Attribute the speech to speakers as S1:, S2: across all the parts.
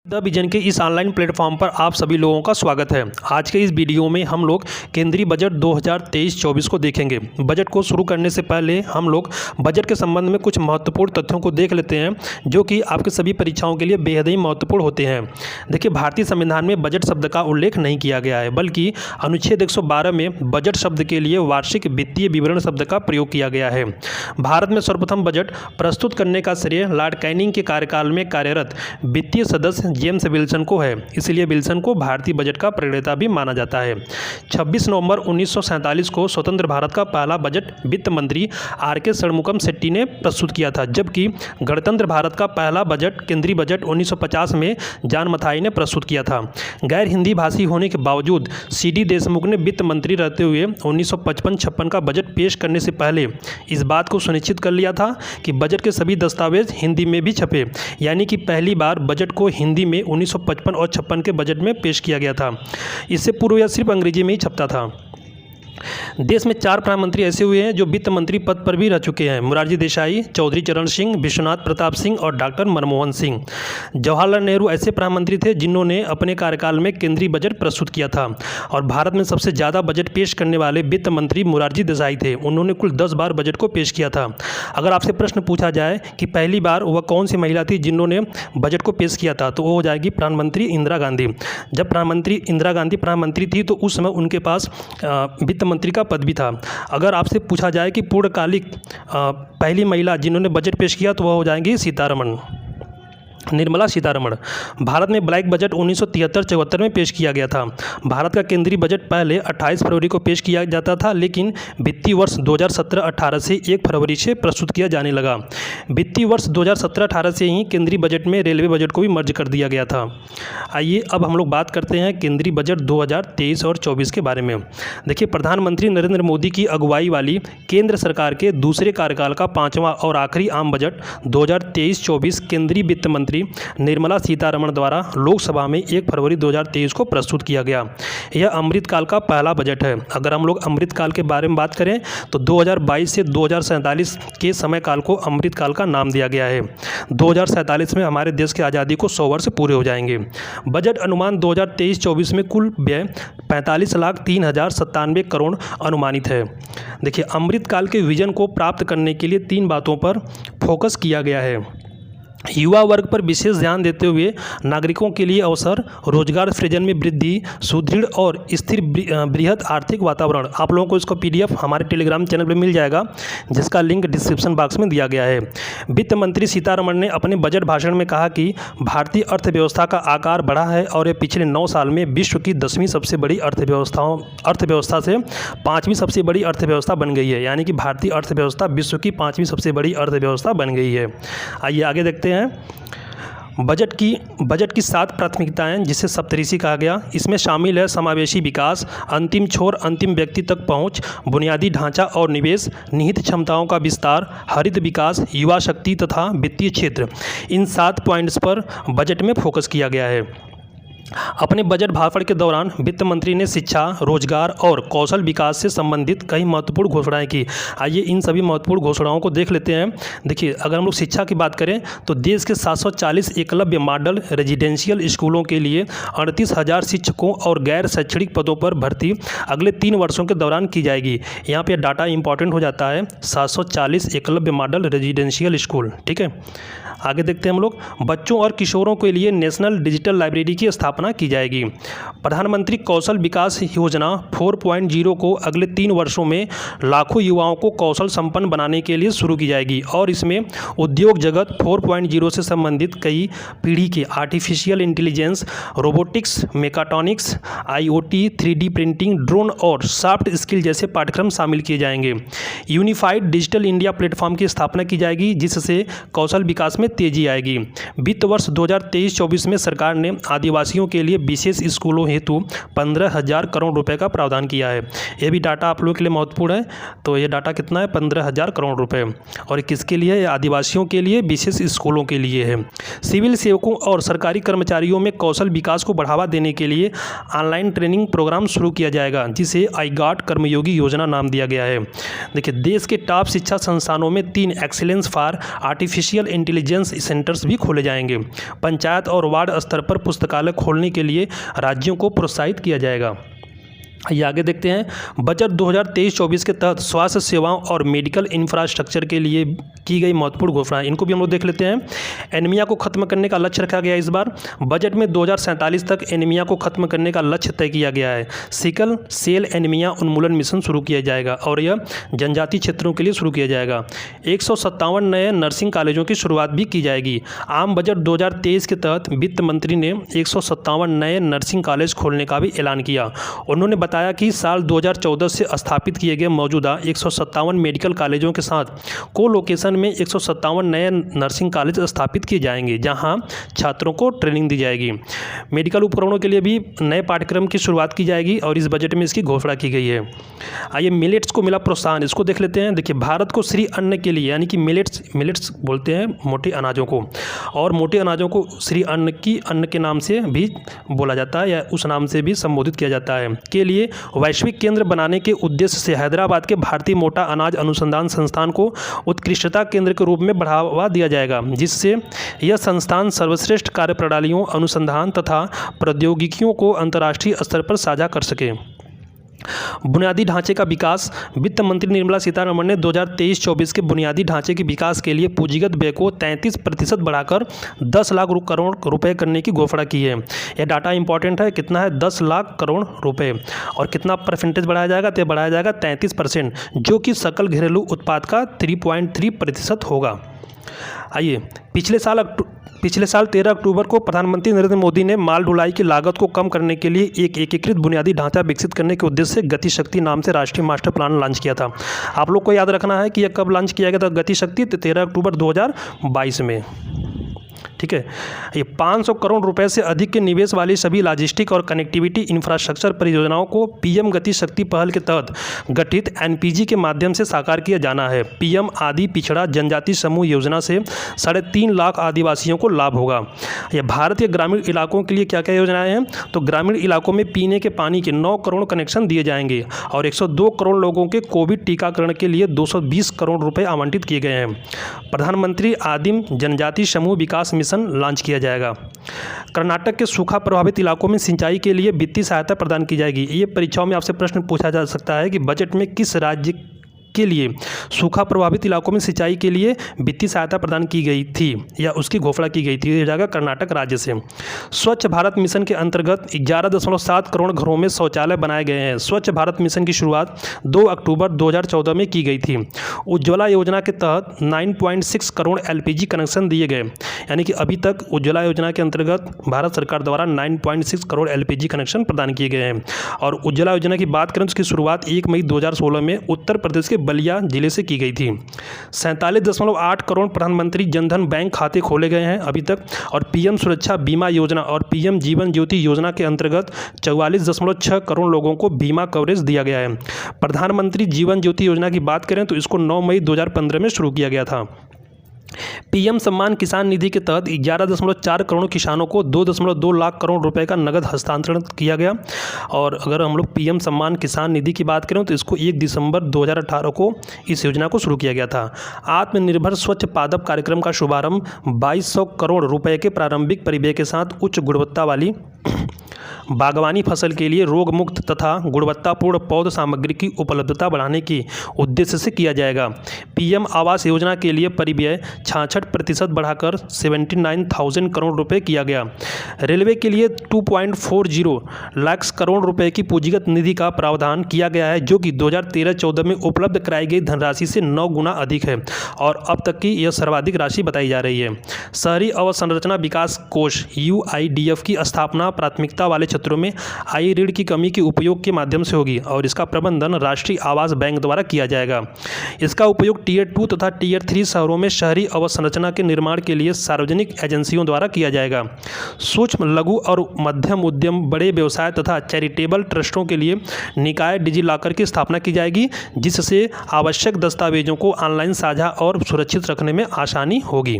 S1: The vision के इस online platform पर आप सभी लोगों का स्वागत है। आज के इस वीडियो में हम लोग केंद्रीय बजट 2023-24 को देखेंगे। बजट को शुरू करने से पहले हम लोग बजट के संबंध में कुछ महत्वपूर्ण तथ्यों को देख लेते हैं जो कि आपके सभी परीक्षाओं के लिए बेहद ही महत्वपूर्ण होते हैं। देखिए, भारतीय संविधान में बजट शब्द का उल्लेख नहीं किया गया है, बल्कि अनुच्छेद 112 में बजट शब्द के लिए वार्षिक वित्तीय विवरण शब्द का प्रयोग किया गया है। भारत में सर्वप्रथम बजट प्रस्तुत करने का श्रेय लॉर्ड कैनिंग के कार्यकाल में कार्यरत वित्तीय सदस्य जेम्स विल्सन को है, इसलिए विल्सन को भारतीय बजट का प्रणेता भी माना जाता है। 26 नवंबर 1947 को स्वतंत्र भारत का पहला बजट वित्त मंत्री आर.के. षणमुगम शेट्टी ने प्रस्तुत किया था, जबकि गणतंत्र भारत का पहला बजट केंद्रीय बजट 1950 में जॉन मथाई ने प्रस्तुत किया था। गैर हिंदी भाषी होने के बावजूद सी.डी. देशमुख ने वित्त मंत्री रहते हुए 1955-56 का बजट पेश करने से पहले इस बात को सुनिश्चित कर लिया था कि बजट के सभी दस्तावेज हिंदी में भी छपे, यानी कि पहली बार बजट को हिंदी में 1955 और 56 के बजट में पेश किया गया था। इससे पूर्व यह सिर्फ अंग्रेजी में ही छपता था। देश में 4 प्रधानमंत्री ऐसे हुए हैं जो वित्त मंत्री पद पर भी रह चुके हैं: मोरारजी देसाई, चौधरी चरण सिंह, विश्वनाथ प्रताप सिंह और डॉक्टर मनमोहन सिंह। जवाहरलाल नेहरू ऐसे प्रधानमंत्री थे जिन्होंने अपने कार्यकाल में केंद्रीय बजट प्रस्तुत किया था, और भारत में सबसे ज़्यादा बजट पेश करने वाले वित्त मंत्री मोरारजी देसाई थे। उन्होंने कुल 10 बार बजट को पेश किया था। अगर आपसे प्रश्न पूछा जाए कि पहली बार वह कौन सी महिला थी जिन्होंने बजट को पेश किया था, तो वो हो जाएगी प्रधानमंत्री इंदिरा गांधी। जब प्रधानमंत्री इंदिरा गांधी प्रधानमंत्री थी तो उस समय उनके पास वित्त मंत्री का पद भी था। अगर आपसे पूछा जाए कि पूर्णकालिक पहली महिला जिन्होंने बजट पेश किया, तो वह हो जाएंगी निर्मला सीतारमण। भारत में ब्लैक बजट 1973-74 में पेश किया गया था। भारत का केंद्रीय बजट पहले 28 फरवरी को पेश किया जाता था, लेकिन वित्तीय वर्ष 2017-18 से 1 फरवरी से प्रस्तुत किया जाने लगा। वित्तीय वर्ष 2017-18 से ही केंद्रीय बजट में रेलवे बजट को भी मर्ज कर दिया गया था। आइए अब हम लोग बात करते हैं केंद्रीय बजट 2023 और 24 के बारे में। देखिए, प्रधानमंत्री नरेंद्र मोदी की अगुवाई वाली केंद्र सरकार के दूसरे कार्यकाल का 5वां और आखिरी आम बजट 2023-24 केंद्रीय वित्त मंत्री निर्मला सीतारमण द्वारा लोकसभा में 1 फरवरी 2023 को प्रस्तुत किया गया। यह अमृतकाल का पहला बजट है। अगर हम लोग अमृतकाल के बारे में बात करें तो 2022 से 2047 के समय काल को अमृतकाल का नाम दिया गया है। 2047 में हमारे देश की आज़ादी को 100 वर्ष पूरे हो जाएंगे। बजट अनुमान 2023-24 में कुल व्यय 45,03,097 करोड़ अनुमानित है। देखिए, अमृतकाल के विजन को प्राप्त करने के लिए 3 बातों पर फोकस किया गया है: युवा वर्ग पर विशेष ध्यान देते हुए नागरिकों के लिए अवसर, रोजगार सृजन में वृद्धि, सुदृढ़ और स्थिर बृहद आर्थिक वातावरण। आप लोगों को इसको PDF हमारे टेलीग्राम चैनल पर मिल जाएगा, जिसका लिंक डिस्क्रिप्शन बॉक्स में दिया गया है। वित्त मंत्री सीतारमण ने अपने बजट भाषण में कहा कि भारतीय अर्थव्यवस्था का आकार बढ़ा है और यह पिछले 9 साल में विश्व की 10वीं सबसे बड़ी अर्थव्यवस्था से 5वीं सबसे बड़ी अर्थव्यवस्था बन गई है, यानी कि भारतीय अर्थव्यवस्था विश्व की 5वीं सबसे बड़ी अर्थव्यवस्था बन गई है। आइए आगे देखते हैं। बजट की 7 प्राथमिकताएं, जिसे सप्तऋषि कहा गया। इसमें शामिल है समावेशी विकास, अंतिम छोर अंतिम व्यक्ति तक पहुंच, बुनियादी ढांचा और निवेश, निहित क्षमताओं का विस्तार, हरित विकास, युवा शक्ति तथा वित्तीय क्षेत्र। इन 7 पॉइंट्स पर बजट में फोकस किया गया है। अपने बजट भाषण के दौरान वित्त मंत्री ने शिक्षा, रोजगार और कौशल विकास से संबंधित कई महत्वपूर्ण घोषणाएं की। आइए इन सभी महत्वपूर्ण घोषणाओं को देख लेते हैं। देखिए, अगर हम लोग शिक्षा की बात करें तो देश के 740 एकलव्य मॉडल रेजिडेंशियल स्कूलों के लिए 38,000 शिक्षकों और गैर शैक्षणिक पदों पर भर्ती अगले 3 वर्षों के दौरान की जाएगी। यहाँ पर डाटा इंपॉर्टेंट हो जाता है, 740 एकलव्य मॉडल रेजिडेंशियल स्कूल। ठीक है, आगे देखते हैं हम लोग। बच्चों और किशोरों के लिए नेशनल डिजिटल लाइब्रेरी की स्थापना की जाएगी। प्रधानमंत्री कौशल विकास योजना 4.0 को अगले 3 वर्षों में लाखों युवाओं को कौशल संपन्न बनाने के लिए शुरू की जाएगी, और इसमें उद्योग जगत 4.0 से संबंधित कई पीढ़ी के artificial intelligence, robotics, mechatronics, IoT, 3D printing, drone और सॉफ्ट स्किल जैसे पाठ्यक्रम शामिल किए जाएंगे। यूनिफाइड डिजिटल इंडिया प्लेटफॉर्म की स्थापना की जाएगी, जिससे कौशल विकास में तेजी आएगी। वित्त वर्ष 2023-24 में सरकार ने आदिवासियों आदिवासियों के लिए विशेष स्कूलों हेतु 15,000 करोड़ रुपए का प्रावधान किया है। ये भी डाटा आप लोगों के लिए महत्वपूर्ण है। तो ये डाटा कितना है? 15,000 करोड़ रुपए। और किसके लिए? आदिवासियों के लिए, विशेष स्कूलों के लिए है। सिविल सेवकों और सरकारी कर्मचारियों में कौशल विकास को बढ़ावा देने के लिए ऑनलाइन ट्रेनिंग प्रोग्राम शुरू किया जाएगा, जिसे आई गॉट कर्मयोगी योजना नाम दिया गया है। देखिए, देश के टॉप शिक्षा संस्थानों में 3 excellence for artificial intelligence centres भी खोले जाएंगे। पंचायत और वार्ड स्तर पर पुस्तकालय खोलने के लिए राज्यों को प्रोत्साहित किया जाएगा। ये आगे देखते हैं। बजट 2023-24 के तहत स्वास्थ्य सेवाओं और मेडिकल इंफ्रास्ट्रक्चर के लिए की गई महत्वपूर्ण घोषणा, इनको भी हम लोग देख लेते हैं। एनीमिया को खत्म करने का लक्ष्य रखा गया है। इस बार बजट में 2047 तक एनीमिया को खत्म करने का लक्ष्य तय किया गया है। सिकल सेल एनीमिया उन्मूलन मिशन शुरू किया जाएगा और यह जनजातीय क्षेत्रों के लिए शुरू किया जाएगा। 157 नए नर्सिंग कॉलेजों की शुरुआत भी की जाएगी। आम बजट 2023 के तहत वित्त मंत्री ने 157 नए नर्सिंग कॉलेज खोलने का भी ऐलान किया। उन्होंने बताया कि साल 2014 से स्थापित किए गए मौजूदा 157 मेडिकल कॉलेजों के साथ को लोकेशन में 157 नए नर्सिंग कॉलेज स्थापित किए जाएंगे, जहां छात्रों को ट्रेनिंग दी जाएगी। मेडिकल उपकरणों के लिए भी नए पाठ्यक्रम की शुरुआत की जाएगी और इस बजट में इसकी घोषणा की गई है। आइए, मिलेट्स को मिला प्रोत्साहन, इसको देख लेते हैं। देखिए, भारत को श्री अन्न के लिए, यानी कि मिलेट्स बोलते हैं मोटे अनाजों को, और मोटे अनाजों को श्री अन्न के नाम से भी बोला जाता है या उस नाम से भी संबोधित किया जाता है, के लिए वैश्विक केंद्र बनाने के उद्देश्य से हैदराबाद के भारतीय मोटा अनाज अनुसंधान संस्थान को उत्कृष्टता केंद्र के रूप में बढ़ावा दिया जाएगा, जिससे यह संस्थान सर्वश्रेष्ठ कार्यप्रणालियों, अनुसंधान तथा प्रौद्योगिकियों को अंतर्राष्ट्रीय स्तर पर साझा कर सके। बुनियादी ढांचे का विकास। वित्त मंत्री निर्मला सीतारमण ने 2023-24 के बुनियादी ढांचे के विकास के लिए पूंजीगत व्यय को 33% बढ़ाकर 10 लाख करोड़ रुपए करने की घोषणा की है। यह डाटा इंपॉर्टेंट है। कितना है? 10 लाख करोड़ रुपए। और कितना परसेंटेज बढ़ाया जाएगा? तो बढ़ाया जाएगा 33%, जो कि सकल घरेलू उत्पाद का 3.3% होगा। आइए, पिछले साल 13 अक्टूबर को प्रधानमंत्री नरेंद्र मोदी ने माल ढुलाई की लागत को कम करने के लिए एक एकीकृत बुनियादी ढांचा विकसित करने के उद्देश्य से गति शक्ति नाम से राष्ट्रीय मास्टर प्लान लॉन्च किया था। आप लोग को याद रखना है कि यह कब लॉन्च किया गया था, गति शक्ति? 13 अक्टूबर 2022 में। ठीक है। ये 500 करोड़ रुपए से अधिक के निवेश वाली सभी लॉजिस्टिक और कनेक्टिविटी इंफ्रास्ट्रक्चर परियोजनाओं को पीएम गति शक्ति पहल के तहत गठित एनपीजी के माध्यम से साकार किया जाना है। पीएम आदि पिछड़ा जनजाति समूह योजना से 3.5 लाख आदिवासियों को लाभ होगा। यह भारत के ग्रामीण इलाकों के लिए क्या क्या योजनाएं हैं? तो ग्रामीण इलाकों में पीने के पानी के 9 करोड़ कनेक्शन दिए जाएंगे और 102 करोड़ लोगों के कोविड टीकाकरण के लिए 220 करोड़ रुपए आवंटित किए गए हैं। प्रधानमंत्री आदिम जनजाति समूह विकास मिशन लॉन्च किया जाएगा। कर्नाटक के सूखा प्रभावित इलाकों में सिंचाई के लिए वित्तीय सहायता प्रदान की जाएगी। ये परीक्षाओं में आपसे प्रश्न पूछा जा सकता है कि बजट में किस राज्य के लिए सूखा प्रभावित इलाकों में सिंचाई के लिए वित्तीय सहायता प्रदान की गई थी या उसकी घोषणा की गई थी। ये जाएगा कर्नाटक राज्य से। स्वच्छ भारत मिशन के अंतर्गत 11.7 करोड़ घरों में शौचालय बनाए गए हैं। स्वच्छ भारत मिशन की शुरुआत 2 अक्टूबर 2014 में की गई थी। उज्ज्वला योजना के तहत 9.6 करोड़ एलपीजी कनेक्शन दिए गए, यानी कि अभी तक उज्ज्वला योजना के अंतर्गत भारत सरकार द्वारा 9.6 करोड़ एलपीजी कनेक्शन प्रदान किए गए हैं। और उज्ज्वला योजना की बात करें तो उसकी शुरुआत 1 मई 2016 में उत्तर प्रदेश के बलिया जिले से की गई थी। 47.8 करोड़ प्रधानमंत्री जनधन बैंक खाते खोले गए हैं अभी तक। और पीएम सुरक्षा बीमा योजना और पीएम जीवन ज्योति योजना के अंतर्गत 44.6 करोड़ लोगों को बीमा कवरेज दिया गया है। प्रधानमंत्री जीवन ज्योति योजना की बात करें तो इसको 9 मई 2015 में शुरू किया गया था। पीएम सम्मान किसान निधि के तहत 11.4 करोड़ किसानों को 2.2 लाख करोड़ रुपए का नगद हस्तांतरण किया गया। और अगर हम लोग पीएम सम्मान किसान निधि की बात करें तो इसको 1 दिसंबर 2018 को इस योजना को शुरू किया गया था। आत्मनिर्भर स्वच्छ पादप कार्यक्रम का शुभारंभ 2200 करोड़ रुपए के प्रारंभिक परिव्यय के साथ उच्च गुणवत्ता वाली बागवानी फसल के लिए रोग मुक्त तथा गुणवत्तापूर्ण पौध सामग्री की उपलब्धता बढ़ाने के उद्देश्य से किया जाएगा। पीएम आवास योजना के लिए परिव्यय 66% बढ़ाकर 79,000 करोड़ रुपए किया गया। रेलवे के लिए 2.40 लाख करोड़ रुपए की पूंजीगत निधि का प्रावधान किया गया है, जो कि 2013-14 में उपलब्ध कराई गई धनराशि से 9 गुना अधिक है और अब तक की यह सर्वाधिक राशि बताई जा रही है। शहरी अवसंरचना विकास कोष UIDF की स्थापना प्राथमिकता वाले क्षेत्रों में आई ऋण की कमी के उपयोग के माध्यम से होगी और इसका प्रबंधन राष्ट्रीय आवास बैंक द्वारा किया जाएगा। इसका उपयोग टियर 2 तथा टियर 3 शहरों में शहरी अवसंरचना के निर्माण के लिए सार्वजनिक एजेंसियों द्वारा किया जाएगा। सूक्ष्म, लघु और मध्यम उद्यम, बड़े व्यवसाय तथा चैरिटेबल ट्रस्टों के लिए निकाय डिजिलॉकर की स्थापना की जाएगी, जिससे आवश्यक दस्तावेजों को ऑनलाइन साझा और सुरक्षित रखने में आसानी होगी।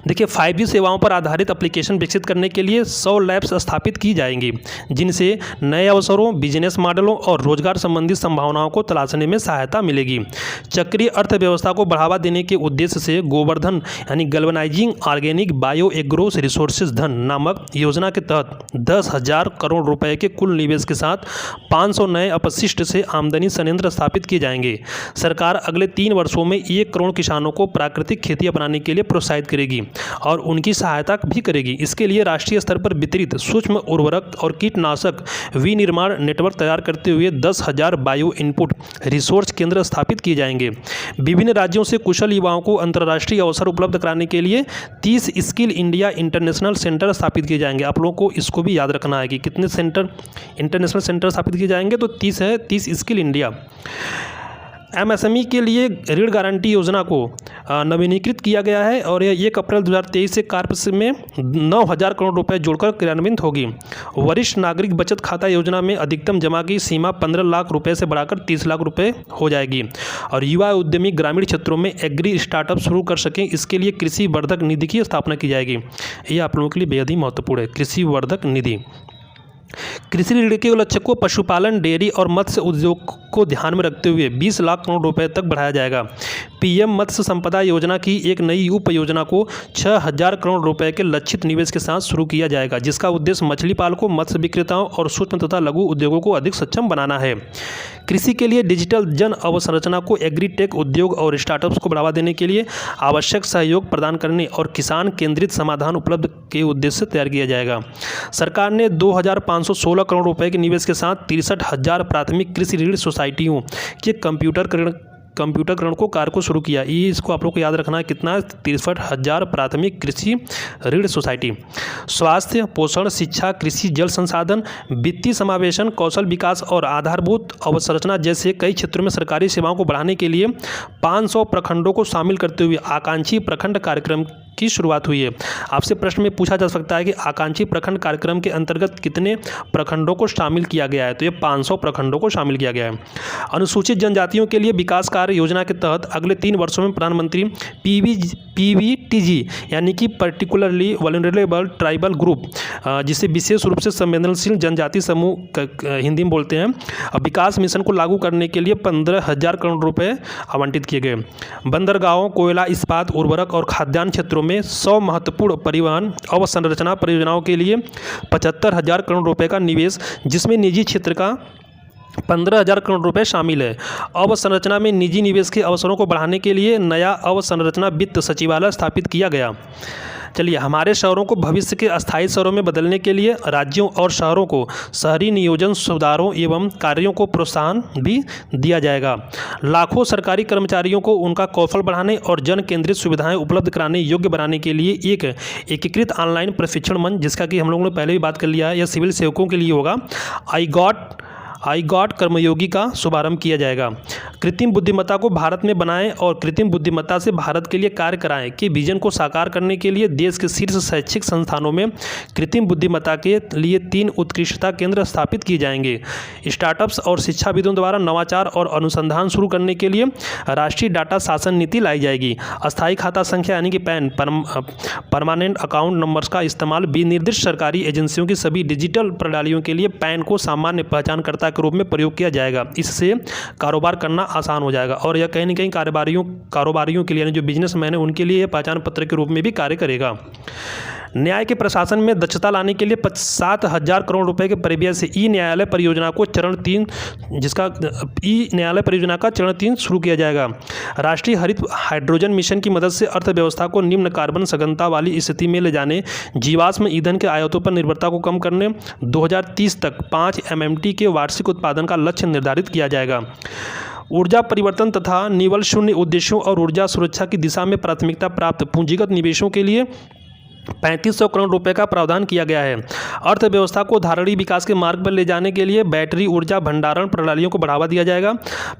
S1: देखिए, 5G सेवाओं पर आधारित एप्लीकेशन विकसित करने के लिए 100 लैब्स स्थापित की जाएंगी, जिनसे नए अवसरों, बिजनेस मॉडलों और रोजगार संबंधी संभावनाओं को तलाशने में सहायता मिलेगी। चक्रीय अर्थव्यवस्था को बढ़ावा देने के उद्देश्य से गोवर्धन यानी galvanising organic bio agro resources धन नामक योजना के तहत 10,000 करोड़ रुपए के कुल निवेश के साथ 500 नए अपशिष्ट से आमदनी संयंत्र स्थापित किए जाएंगे। सरकार अगले 3 वर्षों में 1 करोड़ किसानों को प्राकृतिक खेती अपनाने के लिए प्रोत्साहित करेगी और उनकी सहायता भी करेगी। इसके लिए राष्ट्रीय स्तर पर वितरित सूक्ष्म उर्वरक और कीटनाशक विनिर्माण नेटवर्क तैयार करते हुए 10,000 बायो इनपुट रिसोर्स केंद्र स्थापित किए जाएंगे। विभिन्न राज्यों से कुशल युवाओं को अंतर्राष्ट्रीय अवसर उपलब्ध कराने के लिए 30 स्किल इंडिया इंटरनेशनल सेंटर स्थापित किए जाएंगे। आप लोगों को इसको भी याद रखना है कि कितने सेंटर, इंटरनेशनल सेंटर स्थापित किए जाएंगे, तो 30 है, 30 स्किल इंडिया। MSME के लिए ऋण गारंटी योजना को नवीनीकृत किया गया है और यह 1 अप्रैल 2023 से कार्य में 9,000 करोड़ रुपए जोड़कर क्रियान्वित होगी। वरिष्ठ नागरिक बचत खाता योजना में अधिकतम जमा की सीमा 15 लाख रुपए से बढ़ाकर 30 लाख रुपए हो जाएगी और युवा उद्यमी ग्रामीण क्षेत्रों में एग्री स्टार्टअप शुरू कर सकें, इसके लिए कृषि वर्धक निधि की स्थापना की जाएगी। ये आप लोगों के लिए बेहद ही महत्वपूर्ण है, कृषि वर्धक निधि। कृषि ऋण के लक्ष्य को पशुपालन, डेयरी और मत्स्य उद्योग को ध्यान में रखते हुए 20 लाख करोड़ रुपए तक बढ़ाया जाएगा। PM मत्स्य संपदा योजना की एक नई उप योजना को 6,000 करोड़ रुपए के लक्षित निवेश के साथ शुरू किया जाएगा, जिसका उद्देश्य मछली पालकों, मत्स्य विक्रेताओं और सूक्ष्म तथा लघु उद्योगों को अधिक सक्षम बनाना है। कृषि के लिए डिजिटल जन अवसंरचना को एग्रीटेक उद्योग और स्टार्टअप्स को बढ़ावा देने के लिए आवश्यक सहयोग प्रदान करने और किसान केंद्रित समाधान उपलब्ध के उद्देश्य से तैयार किया जाएगा। सरकार ने 2,516 करोड़ रुपए के निवेश के साथ 63,000 प्राथमिक कृषि ऋण सोसाइटियों के कंप्यूटरकरण को कार्य को शुरू किया। ये इसको आप लोग को याद रखना है, कितना, 63,000 प्राथमिक कृषि ऋण सोसाइटी। स्वास्थ्य, पोषण, शिक्षा, कृषि, जल संसाधन, वित्तीय समावेशन, कौशल विकास और आधारभूत अवसंरचना जैसे कई क्षेत्रों में सरकारी सेवाओं को बढ़ाने के लिए 500 प्रखंडों को शामिल करते हुए आकांक्षी प्रखंड कार्यक्रम की शुरुआत हुई है। आपसे प्रश्न में पूछा जा सकता है कि आकांक्षी प्रखंड कार्यक्रम के अंतर्गत कितने प्रखंडों को शामिल किया गया है, तो ये 500 प्रखंडों को शामिल किया गया है। अनुसूचित जनजातियों के लिए विकास कार्य योजना के तहत अगले 3 वर्षों में प्रधानमंत्री PVTG यानी कि पर्टिकुलरली वल्नरेबल ट्राइबल ग्रुप, जिसे विशेष रूप से संवेदनशील जनजाति समूह हिंदी में बोलते हैं, विकास मिशन को लागू करने के लिए 15,000 करोड़ रुपए आवंटित किए गए। बंदरगाहों, कोयला, इस्पात, उर्वरक और खाद्यान्न क्षेत्रों में 100 महत्वपूर्ण परिवहन अवसंरचना परियोजनाओं के लिए 75,000 करोड़ रुपए का निवेश, जिसमें निजी क्षेत्र का 15,000 करोड़ रुपए शामिल है। अवसंरचना में निजी निवेश के अवसरों को बढ़ाने के लिए नया अवसंरचना वित्त सचिवालय स्थापित किया गया। चलिए, हमारे शहरों को भविष्य के अस्थायी शहरों में बदलने के लिए राज्यों और शहरों को शहरी नियोजन सुधारों एवं कार्यों को प्रोत्साहन भी दिया जाएगा। लाखों सरकारी कर्मचारियों को उनका कौशल बढ़ाने और जन केंद्रित सुविधाएं उपलब्ध कराने योग्य बनाने के लिए एक एकीकृत ऑनलाइन प्रशिक्षण मंच, जिसका कि हम लोगों ने पहले भी बात कर लिया है, यह सिविल सेवकों के लिए होगा, आई गॉट कर्मयोगी का शुभारंभ किया जाएगा। कृत्रिम बुद्धिमत्ता को भारत में बनाएं और कृत्रिम बुद्धिमत्ता से भारत के लिए कार्य कराएं के विजन को साकार करने के लिए देश के शीर्ष शैक्षिक संस्थानों में कृत्रिम बुद्धिमत्ता के लिए 3 उत्कृष्टता केंद्र स्थापित किए जाएंगे। स्टार्टअप्स और शिक्षाविदों द्वारा नवाचार और अनुसंधान शुरू करने के लिए राष्ट्रीय डाटा शासन नीति लाई जाएगी। अस्थायी खाता संख्या यानी कि पैन, परमानेंट अकाउंट नंबर्स का इस्तेमाल विनिर्दिष्ट सरकारी एजेंसियों की सभी डिजिटल प्रणालियों के लिए पैन को सामान्य पहचानकर्ता के रूप में प्रयोग किया जाएगा। इससे कारोबार करना आसान हो जाएगा और यह कहीं न कहीं कारोबारियों के लिए, यानी जो बिजनेसमैन है, उनके लिए यह पहचान पत्र के रूप में भी कार्य करेगा। न्याय के प्रशासन में दक्षता लाने के लिए 7,000 करोड़ रुपए के परिव्यय से ई न्यायालय परियोजना को चरण 3 का चरण 3 शुरू किया जाएगा। राष्ट्रीय हरित हाइड्रोजन मिशन की मदद से अर्थव्यवस्था को निम्न कार्बन सघनता वाली स्थिति में ले जाने, जीवाश्म ईंधन के आयातों पर निर्भरता को कम करने 2030 तक 5 MMT के वार्षिक उत्पादन का लक्ष्य निर्धारित किया जाएगा। ऊर्जा परिवर्तन तथा निवल शून्य उद्देश्यों और ऊर्जा सुरक्षा की दिशा में प्राथमिकता प्राप्त पूंजीगत निवेशों के लिए 3500 करोड़ रुपए का प्रावधान किया गया है। अर्थव्यवस्था को धारणीय विकास के मार्ग पर ले जाने के लिए बैटरी ऊर्जा भंडारण प्रणालियों को बढ़ावा दिया जाएगा।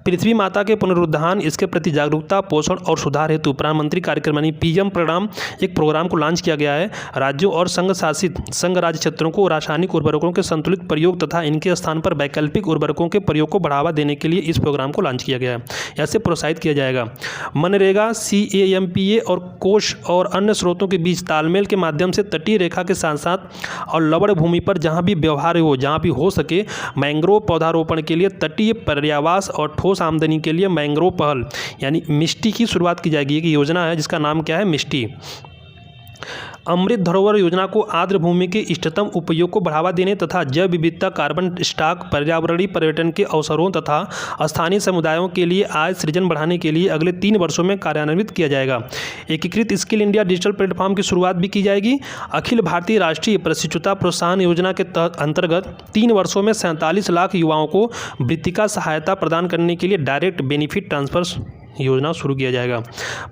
S1: पृथ्वी माता के पुनरुत्थान, इसके प्रति जागरूकता, पोषण और सुधार हेतु प्रधानमंत्री कार्यक्रम यानी पीएम प्रोग्राम, एक प्रोग्राम को लॉन्च किया गया है। राज्यों और संघ शासित संघ राज्य क्षेत्रों को रासायनिक उर्वरकों के संतुलित प्रयोग तथा इनके स्थान पर वैकल्पिक उर्वरकों के प्रयोग को बढ़ावा देने के लिए इस प्रोग्राम को लॉन्च किया गया है। ऐसे प्रोत्साहित किया जाएगा। मनरेगा, CAMPA और कोष और अन्य स्रोतों के बीच तालमेल के माध्यम से तटीय रेखा के साथ साथ और लवण भूमि पर जहां भी व्यवहार हो, जहां भी हो सके, मैंग्रोव पौधारोपण के लिए तटीय पर्यावास और ठोस आमदनी के लिए मैंग्रोव पहल यानी मिष्टी की शुरुआत की जाएगी। एक योजना है जिसका नाम क्या है, मिष्टी। अमृत धरोहर योजना को आर्द्र भूमि के इष्टतम उपयोग को बढ़ावा देने तथा जैव विविधता, कार्बन स्टॉक, पर्यावरणीय पर्यटन के अवसरों तथा स्थानीय समुदायों के लिए आय सृजन बढ़ाने के लिए अगले 3 वर्षों में कार्यान्वित किया जाएगा। एकीकृत स्किल इंडिया डिजिटल प्लेटफॉर्म की शुरुआत भी की जाएगी। अखिल भारतीय राष्ट्रीय प्रशिक्षुता प्रोत्साहन योजना के अंतर्गत 3 वर्षों में 47 लाख युवाओं को वृत्तिका सहायता प्रदान करने के लिए डायरेक्ट बेनिफिट ट्रांसफर योजना शुरू किया जाएगा।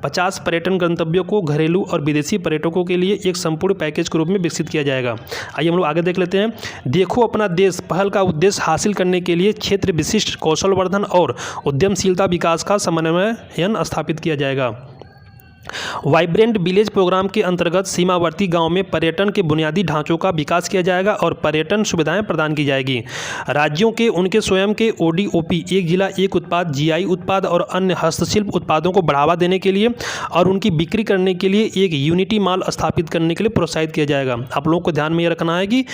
S1: 50 पर्यटन गंतव्यों को घरेलू और विदेशी पर्यटकों के लिए एक संपूर्ण पैकेज के रूप में विकसित किया जाएगा। आइए हम लोग आगे देख लेते हैं। देखो अपना देश पहल का उद्देश्य हासिल करने के लिए क्षेत्र विशिष्ट कौशल वर्धन और उद्यमशीलता विकास का समन्वयन स्थापित किया जाएगा। वाइब्रेंट विलेज प्रोग्राम के अंतर्गत सीमावर्ती गांव में पर्यटन के बुनियादी ढांचों का विकास किया जाएगा और पर्यटन सुविधाएं प्रदान की जाएगी। राज्यों के उनके स्वयं के ODOP, एक जिला एक उत्पाद, GI उत्पाद और अन्य हस्तशिल्प उत्पादों को बढ़ावा देने के लिए और उनकी बिक्री करने के लिए एक यूनिटी माल स्थापित करने के लिए प्रोत्साहित किया जाएगा। आप लोगों को ध्यान में ये रखना है कि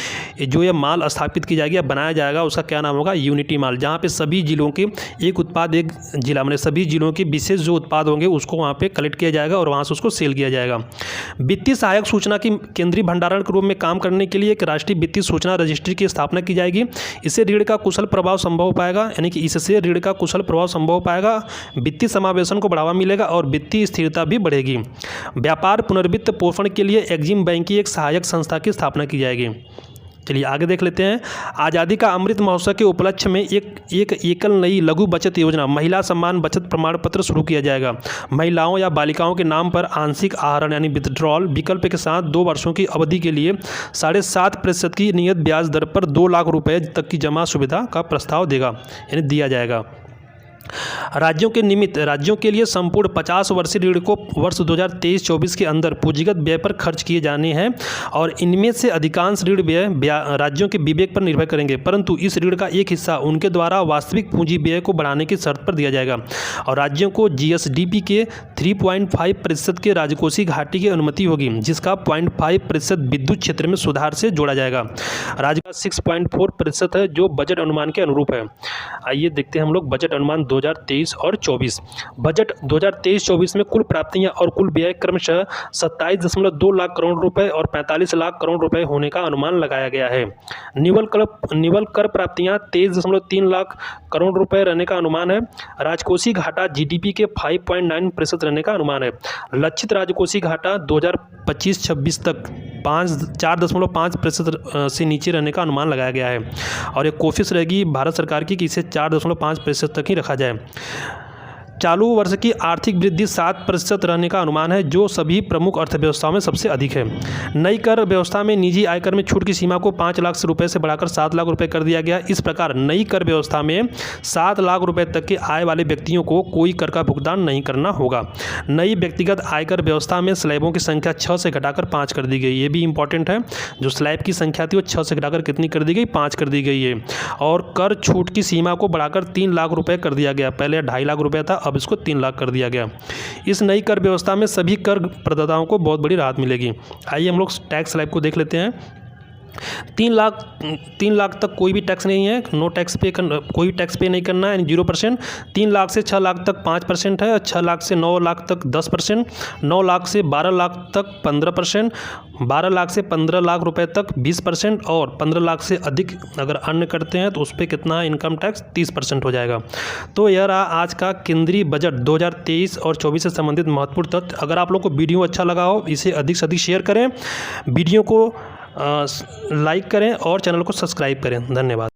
S1: जो यह माल स्थापित की जाएगी या बनाया जाएगा उसका क्या नाम होगा, यूनिटी माल, जहाँ पे सभी जिलों के एक उत्पाद एक जिला, मतलब सभी जिलों के विशेष जो उत्पाद होंगे उसको वहाँ पे कलेक्ट किया जाएगा और वहाँ से उसको सेल किया जाएगा। वित्तीय सहायक सूचना की केंद्रीय भंडारण के रूप में काम करने के लिए एक राष्ट्रीय वित्तीय सूचना रजिस्ट्री की स्थापना की जाएगी। इससे ऋण का कुशल प्रभाव संभव हो पाएगा, यानी कि इससे ऋण का कुशल प्रभाव संभव हो पाएगा, वित्तीय समावेशन को बढ़ावा मिलेगा और वित्तीय स्थिरता भी बढ़ेगी। व्यापार पुनर्वित्त पोषण के लिए एग्जिम बैंक की एक सहायक संस्था की स्थापना की जाएगी। चलिए आगे देख लेते हैं। आज़ादी का अमृत महोत्सव के उपलक्ष्य में एक एकल नई लघु बचत योजना, महिला सम्मान बचत प्रमाण पत्र शुरू किया जाएगा। महिलाओं या बालिकाओं के नाम पर आंशिक आहरण यानी विथड्रॉल विकल्प के साथ 2 वर्षों की अवधि के लिए 7.5% की नियत ब्याज दर पर 2 लाख रुपए तक की जमा सुविधा का प्रस्ताव देगा यानी दिया जाएगा। राज्यों के निमित्त राज्यों के लिए संपूर्ण 50 वर्षीय ऋण को वर्ष 2023-24 के अंदर पूंजीगत व्यय पर खर्च किए जाने हैं और इनमें से अधिकांश ऋण व्यय राज्यों के विवेक पर निर्भर करेंगे, परंतु इस ऋण का एक हिस्सा उनके द्वारा वास्तविक पूंजी व्यय को बढ़ाने की शर्त पर दिया जाएगा और राज्यों को GSDP के 3.5% के राजकोषीय घाटे की अनुमति होगी, जिसका 0.5% विद्युत क्षेत्र में सुधार से जोड़ा जाएगा। राज्य का 6.4% है जो बजट अनुमान के अनुरूप है। आइए देखते हैं हम लोग बजट अनुमान 2023 और 24। बजट 2023-24 में कुल प्राप्तियां और कुल व्यय क्रमशः 27.2 लाख करोड़ रुपए और 45 लाख करोड़ रुपए होने का अनुमान लगाया गया है। निवल कर प्राप्तियां 23.3 लाख करोड़ रुपए रहने का अनुमान है। राजकोषीय घाटा GDP के 5.9% रहने का अनुमान है। लक्षित राजकोषीय घाटा 2025-26 तक 4.5% से नीचे रहने का अनुमान लगाया गया है और एक कोशिश रहेगी भारत सरकार की कि इसे 4.5% तक ही रखा जाए। चालू वर्ष की आर्थिक वृद्धि 7% रहने का अनुमान है, जो सभी प्रमुख अर्थव्यवस्थाओं में सबसे अधिक है। नई कर व्यवस्था में निजी आयकर में छूट की सीमा को 5 लाख रुपए से बढ़ाकर 7 लाख रुपए कर दिया गया। इस प्रकार नई कर व्यवस्था में 7 लाख रुपए तक की आय वाले व्यक्तियों को कोई कर का भुगतान नहीं करना होगा। नई व्यक्तिगत आयकर व्यवस्था में स्लैबों की संख्या 6 से घटाकर 5 कर दी गई। ये भी इंपॉर्टेंट है, जो स्लैब की संख्या थी वो 6 से घटाकर कितनी कर दी गई, 5 कर दी गई है। और कर छूट की सीमा को बढ़ाकर 3 लाख रुपए कर दिया गया। पहले 2.5 लाख रुपए था, अब इसको 3 लाख कर दिया गया। इस नई कर व्यवस्था में सभी कर प्रदाताओं को बहुत बड़ी राहत मिलेगी। आइए हम लोग टैक्स स्लैब को देख लेते हैं। 3 लाख तक कोई भी टैक्स नहीं है, नो टैक्स पे कोई टैक्स पे नहीं करना है, 0%। 3 लाख से 6 लाख तक 5% है, 6 लाख से 9 लाख तक 10%, 9 लाख से 12 लाख तक 15%, 12 लाख से 15 लाख रुपए तक 20% और 15 लाख से अधिक अगर अन्य करते हैं तो उस पर कितना इनकम टैक्स 30% हो जाएगा। तो यह रहा आज का केंद्रीय बजट 2023 और 24 से संबंधित महत्वपूर्ण तथ्य। अगर आप लोग को वीडियो अच्छा लगा हो इसे अधिक से अधिक शेयर करें, वीडियो को लाइक करें और चैनल को सब्सक्राइब करें। धन्यवाद।